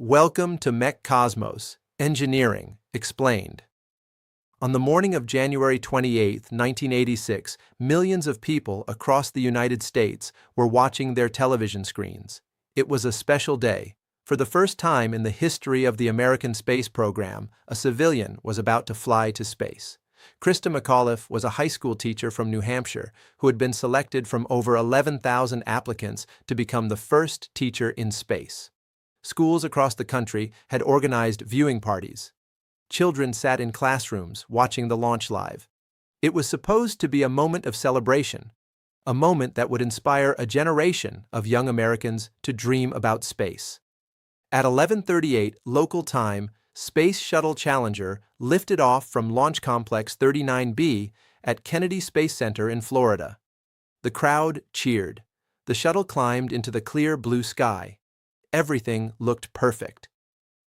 Welcome to Mech Cosmos, Engineering Explained. On the morning of January 28, 1986, millions of people across the United States were watching their television screens. It was a special day. For the first time in the history of the American space program, a civilian was about to fly to space. Krista McAuliffe was a high school teacher from New Hampshire who had been selected from over 11,000 applicants to become the first teacher in space. Schools across the country had organized viewing parties. Children sat in classrooms watching the launch live. It was supposed to be a moment of celebration, a moment that would inspire a generation of young Americans to dream about space. At 11:38 local time, Space Shuttle Challenger lifted off from Launch Complex 39B at Kennedy Space Center in Florida. The crowd cheered. The shuttle climbed into the clear blue sky. Everything looked perfect.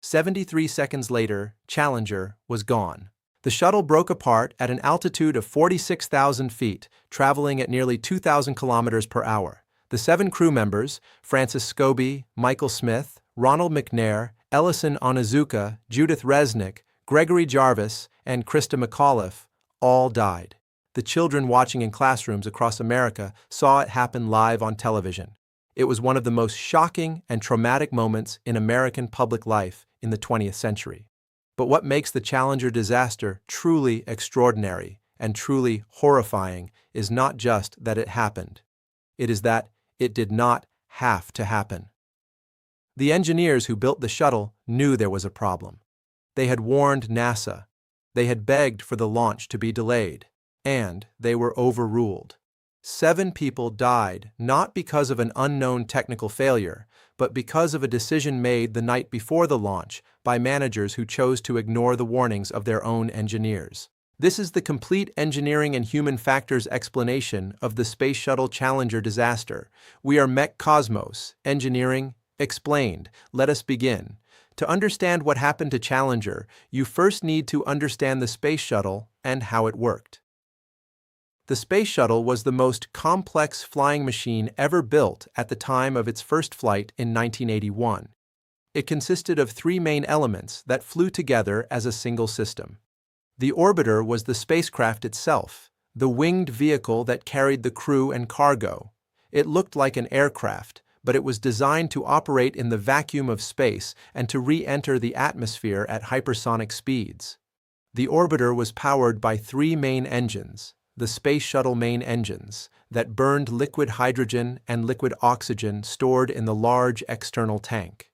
73 seconds later, Challenger was gone. The shuttle broke apart at an altitude of 46,000 feet, traveling at nearly 2,000 kilometers per hour. The 7 crew members, Francis Scobie, Michael Smith, Ronald McNair, Ellison Onizuka, Judith Resnick, Gregory Jarvis, and Krista McAuliffe, all died. The children watching in classrooms across America saw it happen live on television. It was one of the most shocking and traumatic moments in American public life in the 20th century. But what makes the Challenger disaster truly extraordinary and truly horrifying is not just that it happened. It is that it did not have to happen. The engineers who built the shuttle knew there was a problem. They had warned NASA. They had begged for the launch to be delayed. And they were overruled. 7 people died not because of an unknown technical failure, but because of a decision made the night before the launch by managers who chose to ignore the warnings of their own engineers. This is the complete engineering and human factors explanation of the Space Shuttle Challenger disaster. We are Mech Cosmos, Engineering Explained. Let us begin. To understand what happened to Challenger, you first need to understand the space shuttle and how it worked. The Space Shuttle was the most complex flying machine ever built at the time of its first flight in 1981. It consisted of 3 main elements that flew together as a single system. The orbiter was the spacecraft itself, the winged vehicle that carried the crew and cargo. It looked like an aircraft, but it was designed to operate in the vacuum of space and to re-enter the atmosphere at hypersonic speeds. The orbiter was powered by 3 main engines. The Space Shuttle main engines, that burned liquid hydrogen and liquid oxygen stored in the large external tank.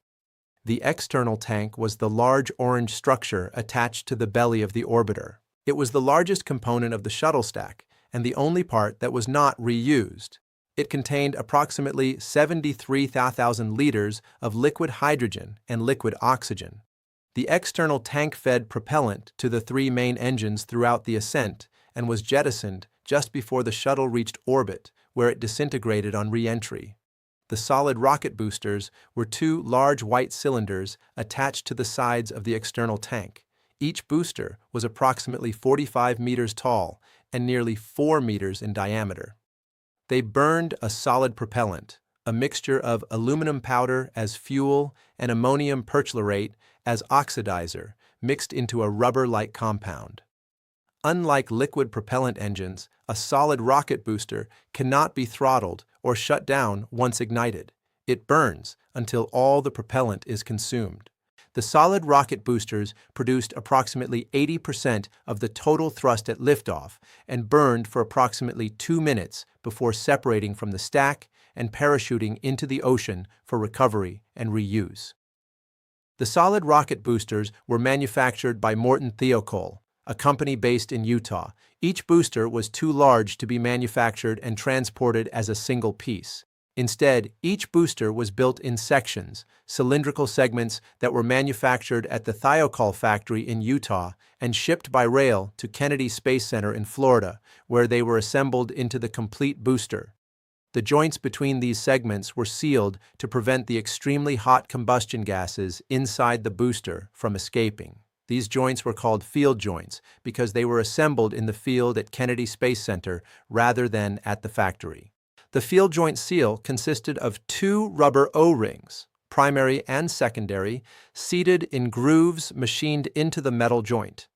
The external tank was the large orange structure attached to the belly of the orbiter. It was the largest component of the shuttle stack, and the only part that was not reused. It contained approximately 73,000 liters of liquid hydrogen and liquid oxygen. The external tank fed propellant to the 3 main engines throughout the ascent, and was jettisoned just before the shuttle reached orbit, where it disintegrated on re-entry. The solid rocket boosters were 2 large white cylinders attached to the sides of the external tank. Each booster was approximately 45 meters tall and nearly 4 meters in diameter. They burned a solid propellant, a mixture of aluminum powder as fuel and ammonium perchlorate as oxidizer, mixed into a rubber-like compound. Unlike liquid propellant engines, a solid rocket booster cannot be throttled or shut down once ignited. It burns until all the propellant is consumed. The solid rocket boosters produced approximately 80% of the total thrust at liftoff and burned for approximately 2 minutes before separating from the stack and parachuting into the ocean for recovery and reuse. The solid rocket boosters were manufactured by Morton Thiokol, a company based in Utah. Each booster was too large to be manufactured and transported as a single piece. Instead, each booster was built in sections, cylindrical segments that were manufactured at the Thiokol factory in Utah and shipped by rail to Kennedy Space Center in Florida, where they were assembled into the complete booster. The joints between these segments were sealed to prevent the extremely hot combustion gases inside the booster from escaping. These joints were called field joints because they were assembled in the field at Kennedy Space Center rather than at the factory. The field joint seal consisted of 2 rubber O-rings, primary and secondary, seated in grooves machined into the metal joint.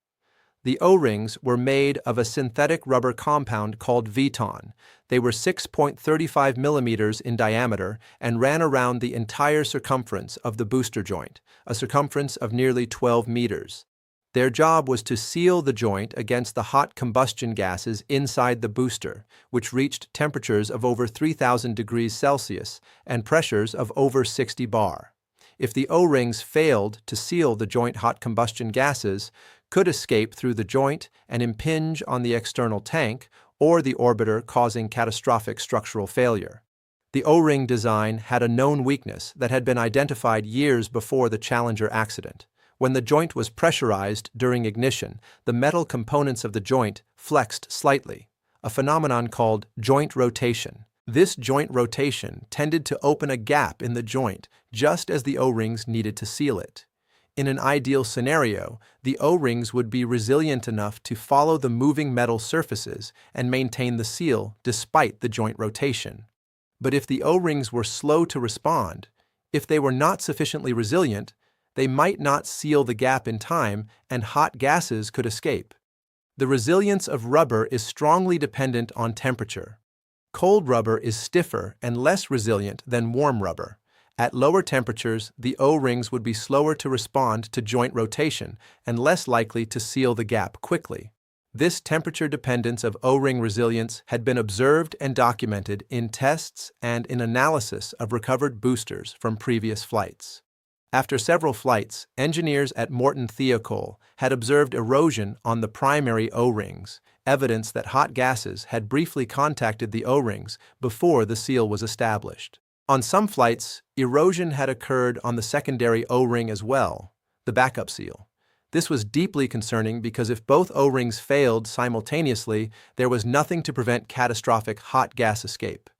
The O-rings were made of a synthetic rubber compound called Viton. They were 6.35 millimeters in diameter and ran around the entire circumference of the booster joint, a circumference of nearly 12 meters. Their job was to seal the joint against the hot combustion gases inside the booster, which reached temperatures of over 3,000 degrees Celsius and pressures of over 60 bar. If the O-rings failed to seal the joint, hot combustion gases could escape through the joint and impinge on the external tank or the orbiter, causing catastrophic structural failure. The O-ring design had a known weakness that had been identified years before the Challenger accident. When the joint was pressurized during ignition, the metal components of the joint flexed slightly, a phenomenon called joint rotation. This joint rotation tended to open a gap in the joint just as the O-rings needed to seal it. In an ideal scenario, the O-rings would be resilient enough to follow the moving metal surfaces and maintain the seal despite the joint rotation. But if the O-rings were slow to respond, if they were not sufficiently resilient, they might not seal the gap in time and hot gases could escape. The resilience of rubber is strongly dependent on temperature. Cold rubber is stiffer and less resilient than warm rubber. At lower temperatures, the O-rings would be slower to respond to joint rotation and less likely to seal the gap quickly. This temperature dependence of O-ring resilience had been observed and documented in tests and in analysis of recovered boosters from previous flights. After several flights, engineers at Morton Thiokol had observed erosion on the primary O-rings, evidence that hot gases had briefly contacted the O-rings before the seal was established. On some flights, erosion had occurred on the secondary O-ring as well, the backup seal. This was deeply concerning because if both O-rings failed simultaneously, there was nothing to prevent catastrophic hot gas escape.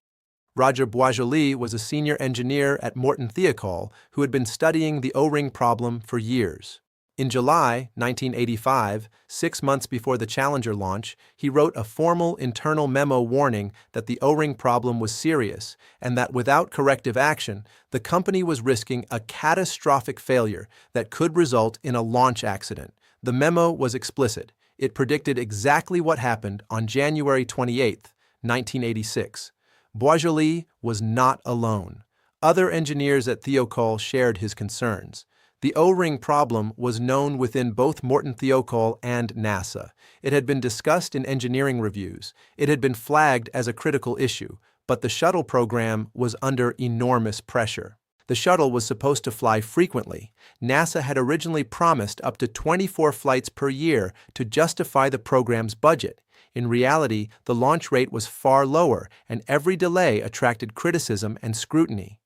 Roger Boisjoli was a senior engineer at Morton Thiokol who had been studying the O-ring problem for years. In July 1985, 6 months before the Challenger launch, he wrote a formal internal memo warning that the O-ring problem was serious and that without corrective action, the company was risking a catastrophic failure that could result in a launch accident. The memo was explicit. It predicted exactly what happened on January 28, 1986. Boisjoli was not alone. Other engineers at Thiokol shared his concerns. The O-ring problem was known within both Morton Thiokol and NASA. It had been discussed in engineering reviews. It had been flagged as a critical issue, but the shuttle program was under enormous pressure. The shuttle was supposed to fly frequently. NASA had originally promised up to 24 flights per year to justify the program's budget. In reality, the launch rate was far lower, and every delay attracted criticism and scrutiny.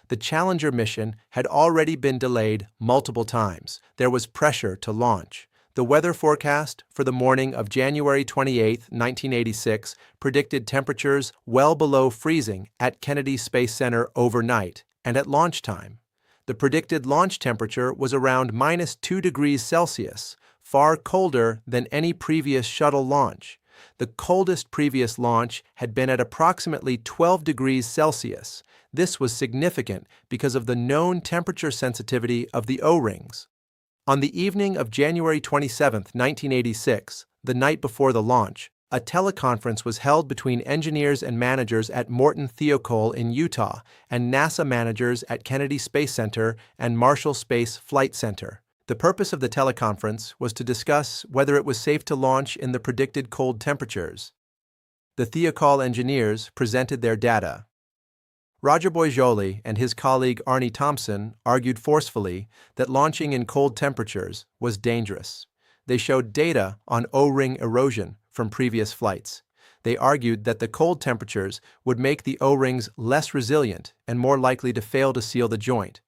The Challenger mission had already been delayed multiple times. There was pressure to launch. The weather forecast for the morning of January 28, 1986, predicted temperatures well below freezing at Kennedy Space Center overnight and at launch time. The predicted launch temperature was around -2 degrees Celsius, far colder than any previous shuttle launch. The coldest previous launch had been at approximately 12 degrees Celsius. This was significant because of the known temperature sensitivity of the O-rings. On the evening of January 27, 1986, the night before the launch, a teleconference was held between engineers and managers at Morton Thiokol in Utah and NASA managers at Kennedy Space Center and Marshall Space Flight Center. The purpose of the teleconference was to discuss whether it was safe to launch in the predicted cold temperatures. The Thiokol engineers presented their data. Roger Boisjoli and his colleague Arnie Thompson argued forcefully that launching in cold temperatures was dangerous. They showed data on O-ring erosion from previous flights. They argued that the cold temperatures would make the O-rings less resilient and more likely to fail to seal the joint.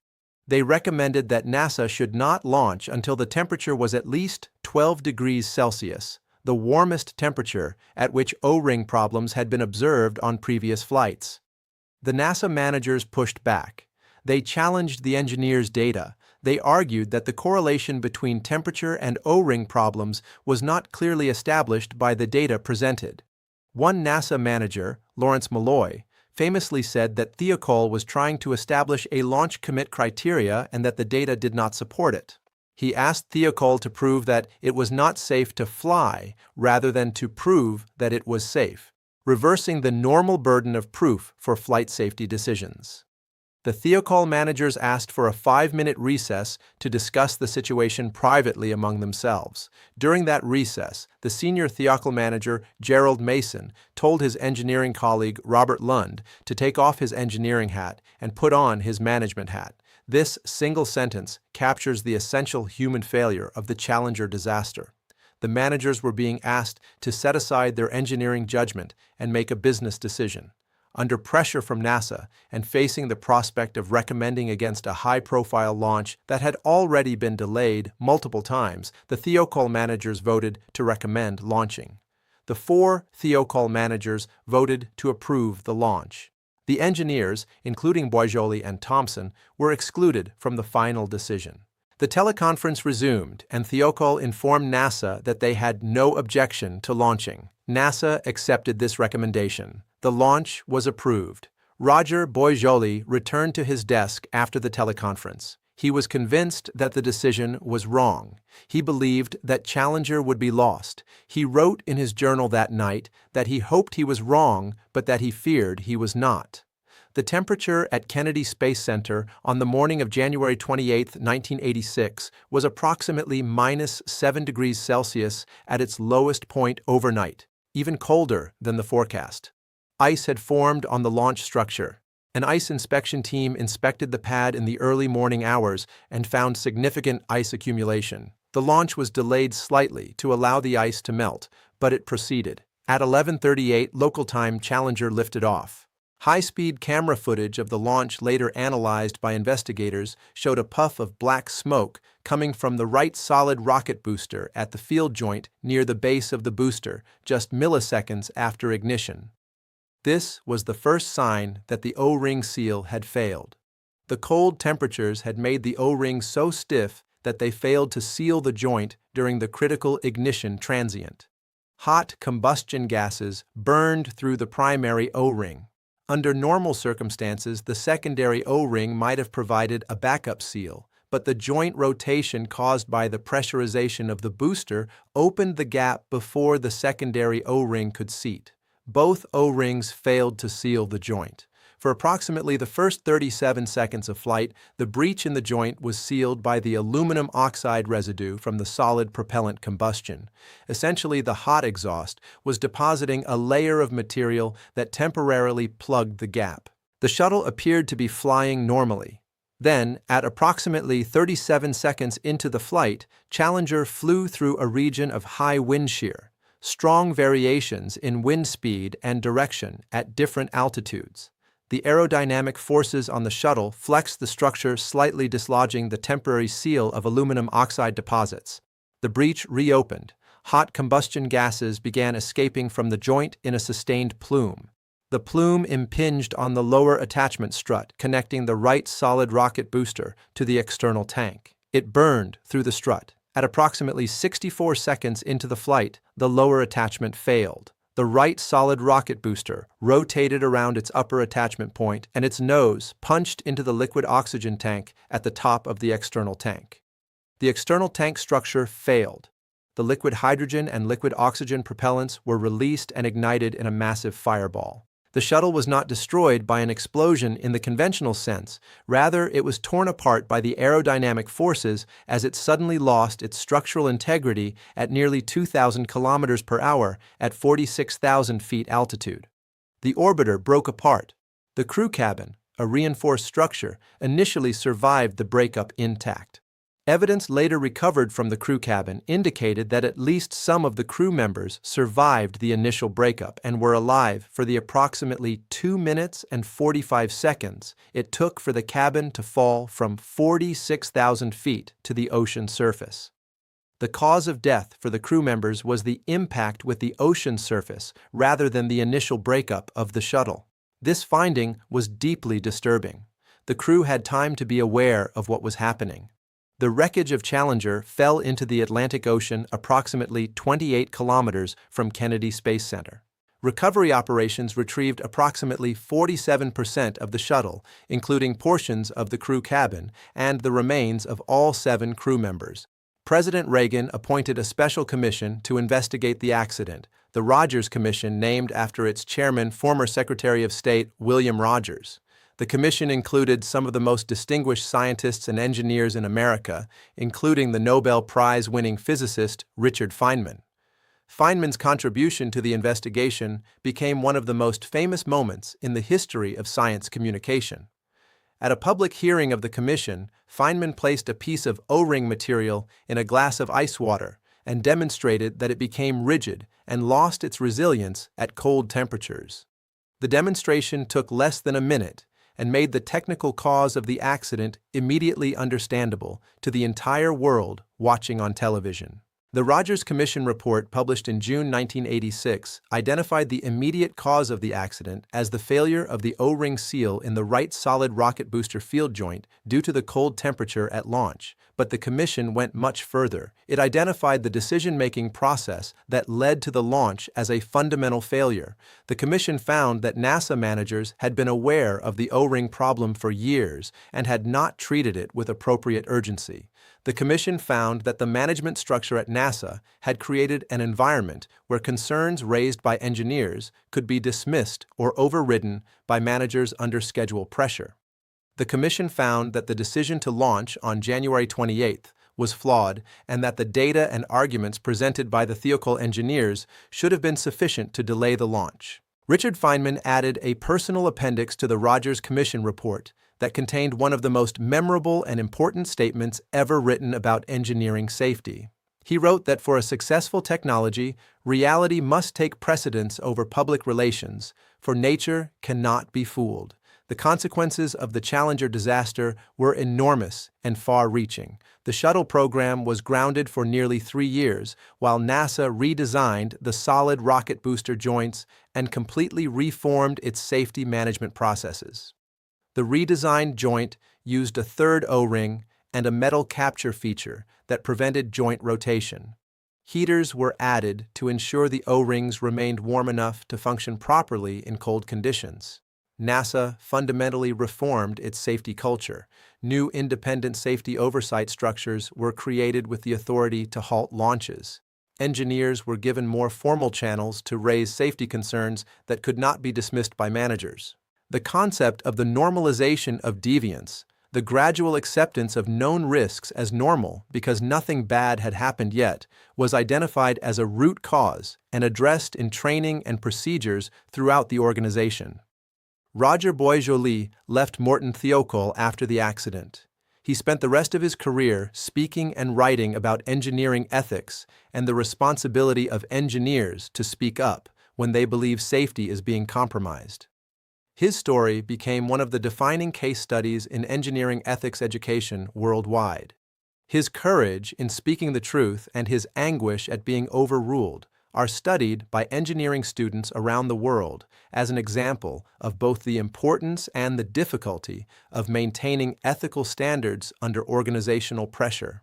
They recommended that NASA should not launch until the temperature was at least 12 degrees Celsius, the warmest temperature at which O-ring problems had been observed on previous flights. The NASA managers pushed back. They challenged the engineers' data. They argued that the correlation between temperature and O-ring problems was not clearly established by the data presented. One NASA manager, Lawrence Malloy, famously said that Thiokol was trying to establish a launch commit criteria and that the data did not support it. He asked Thiokol to prove that it was not safe to fly rather than to prove that it was safe, reversing the normal burden of proof for flight safety decisions. The Thiokol managers asked for a 5-minute recess to discuss the situation privately among themselves. During that recess, the senior Thiokol manager, Gerald Mason, told his engineering colleague, Robert Lund, to take off his engineering hat and put on his management hat. This single sentence captures the essential human failure of the Challenger disaster. The managers were being asked to set aside their engineering judgment and make a business decision. Under pressure from NASA and facing the prospect of recommending against a high-profile launch that had already been delayed multiple times, the Thiokol managers voted to recommend launching. The 4 Thiokol managers voted to approve the launch. The engineers, including Boisjoli and Thompson, were excluded from the final decision. The teleconference resumed, and Thiokol informed NASA that they had no objection to launching. NASA accepted this recommendation. The launch was approved. Roger Boisjoli returned to his desk after the teleconference. He was convinced that the decision was wrong. He believed that Challenger would be lost. He wrote in his journal that night that he hoped he was wrong, but that he feared he was not. The temperature at Kennedy Space Center on the morning of January 28, 1986, was approximately -7 degrees Celsius at its lowest point overnight, even colder than the forecast. Ice had formed on the launch structure. An ice inspection team inspected the pad in the early morning hours and found significant ice accumulation. The launch was delayed slightly to allow the ice to melt, but it proceeded. At 11:38 local time, Challenger lifted off. High-speed camera footage of the launch, later analyzed by investigators, showed a puff of black smoke coming from the right solid rocket booster at the field joint near the base of the booster, just milliseconds after ignition. This was the first sign that the O-ring seal had failed. The cold temperatures had made the O-ring so stiff that they failed to seal the joint during the critical ignition transient. Hot combustion gases burned through the primary O-ring. Under normal circumstances, the secondary O-ring might have provided a backup seal, but the joint rotation caused by the pressurization of the booster opened the gap before the secondary O-ring could seat. Both O-rings failed to seal the joint. For approximately the first 37 seconds of flight, the breach in the joint was sealed by the aluminum oxide residue from the solid propellant combustion. Essentially, the hot exhaust was depositing a layer of material that temporarily plugged the gap. The shuttle appeared to be flying normally. Then, at approximately 37 seconds into the flight, Challenger flew through a region of high wind shear, strong variations in wind speed and direction at different altitudes. The aerodynamic forces on the shuttle flexed the structure, slightly dislodging the temporary seal of aluminum oxide deposits. The breach reopened. Hot combustion gases began escaping from the joint in a sustained plume. The plume impinged on the lower attachment strut, connecting the right solid rocket booster to the external tank. It burned through the strut. At approximately 64 seconds into the flight, the lower attachment failed. The right solid rocket booster rotated around its upper attachment point, and its nose punched into the liquid oxygen tank at the top of the external tank. The external tank structure failed. The liquid hydrogen and liquid oxygen propellants were released and ignited in a massive fireball. The shuttle was not destroyed by an explosion in the conventional sense. Rather, it was torn apart by the aerodynamic forces as it suddenly lost its structural integrity at nearly 2,000 kilometers per hour at 46,000 feet altitude. The orbiter broke apart. The crew cabin, a reinforced structure, initially survived the breakup intact. Evidence later recovered from the crew cabin indicated that at least some of the crew members survived the initial breakup and were alive for the approximately 2 minutes and 45 seconds it took for the cabin to fall from 46,000 feet to the ocean surface. The cause of death for the crew members was the impact with the ocean surface rather than the initial breakup of the shuttle. This finding was deeply disturbing. The crew had time to be aware of what was happening. The wreckage of Challenger fell into the Atlantic Ocean approximately 28 kilometers from Kennedy Space Center. Recovery operations retrieved approximately 47% of the shuttle, including portions of the crew cabin and the remains of all 7 crew members. President Reagan appointed a special commission to investigate the accident, the Rogers Commission, named after its chairman, former Secretary of State William Rogers. The commission included some of the most distinguished scientists and engineers in America, including the Nobel Prize-winning physicist Richard Feynman. Feynman's contribution to the investigation became one of the most famous moments in the history of science communication. At a public hearing of the commission, Feynman placed a piece of O-ring material in a glass of ice water and demonstrated that it became rigid and lost its resilience at cold temperatures. The demonstration took less than a minute and made the technical cause of the accident immediately understandable to the entire world watching on television. The Rogers Commission report, published in June 1986, identified the immediate cause of the accident as the failure of the O-ring seal in the right solid rocket booster field joint due to the cold temperature at launch. But the Commission went much further. It identified the decision-making process that led to the launch as a fundamental failure. The Commission found that NASA managers had been aware of the O-ring problem for years and had not treated it with appropriate urgency. The Commission found that the management structure at NASA had created an environment where concerns raised by engineers could be dismissed or overridden by managers under schedule pressure. The Commission found that the decision to launch on January 28 was flawed and that the data and arguments presented by the Thiokol engineers should have been sufficient to delay the launch. Richard Feynman added a personal appendix to the Rogers Commission report that contained one of the most memorable and important statements ever written about engineering safety. He wrote that for a successful technology, reality must take precedence over public relations, for nature cannot be fooled. The consequences of the Challenger disaster were enormous and far-reaching. The shuttle program was grounded for nearly 3 years, while NASA redesigned the solid rocket booster joints and completely reformed its safety management processes. The redesigned joint used a third O-ring and a metal capture feature that prevented joint rotation. Heaters were added to ensure the O-rings remained warm enough to function properly in cold conditions. NASA fundamentally reformed its safety culture. New independent safety oversight structures were created with the authority to halt launches. Engineers were given more formal channels to raise safety concerns that could not be dismissed by managers. The concept of the normalization of deviance, the gradual acceptance of known risks as normal because nothing bad had happened yet, was identified as a root cause and addressed in training and procedures throughout the organization. Roger Boisjoli left Morton Thiokol after the accident. He spent the rest of his career speaking and writing about engineering ethics and the responsibility of engineers to speak up when they believe safety is being compromised. His story became one of the defining case studies in engineering ethics education worldwide. His courage in speaking the truth and his anguish at being overruled are studied by engineering students around the world as an example of both the importance and the difficulty of maintaining ethical standards under organizational pressure.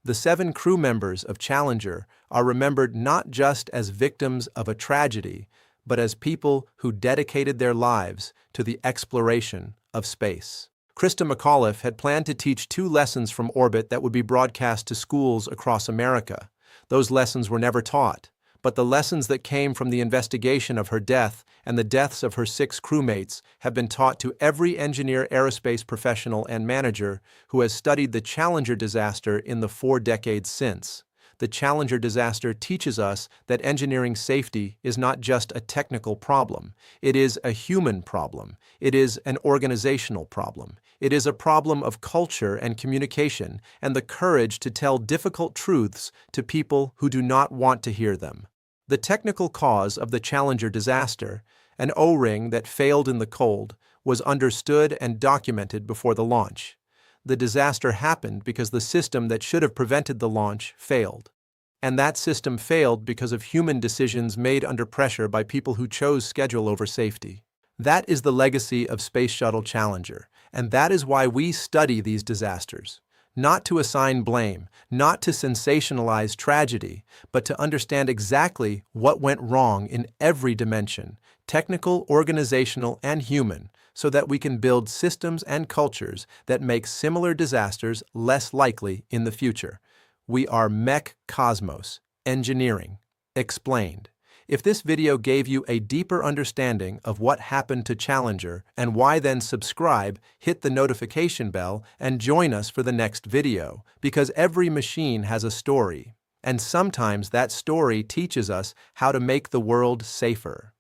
The 7 crew members of Challenger are remembered not just as victims of a tragedy, but as people who dedicated their lives to the exploration of space. Krista McAuliffe had planned to teach 2 lessons from orbit that would be broadcast to schools across America. Those lessons were never taught, but the lessons that came from the investigation of her death and the deaths of her 6 crewmates have been taught to every engineer, aerospace professional, and manager who has studied the Challenger disaster in the 4 decades since. The Challenger disaster teaches us that engineering safety is not just a technical problem. It is a human problem. It is an organizational problem. It is a problem of culture and communication and the courage to tell difficult truths to people who do not want to hear them. The technical cause of the Challenger disaster, an O-ring that failed in the cold, was understood and documented before the launch. The disaster happened because the system that should have prevented the launch failed. And that system failed because of human decisions made under pressure by people who chose schedule over safety. That is the legacy of Space Shuttle Challenger, and that is why we study these disasters. not to assign blame, not to sensationalize tragedy, but to understand exactly what went wrong in every dimension, technical, organizational, and human, so that we can build systems and cultures that make similar disasters less likely in the future. We are Mech Cosmos, Engineering, Explained. If this video gave you a deeper understanding of what happened to Challenger and why, then subscribe, hit the notification bell, and join us for the next video, because every machine has a story, and sometimes that story teaches us how to make the world safer.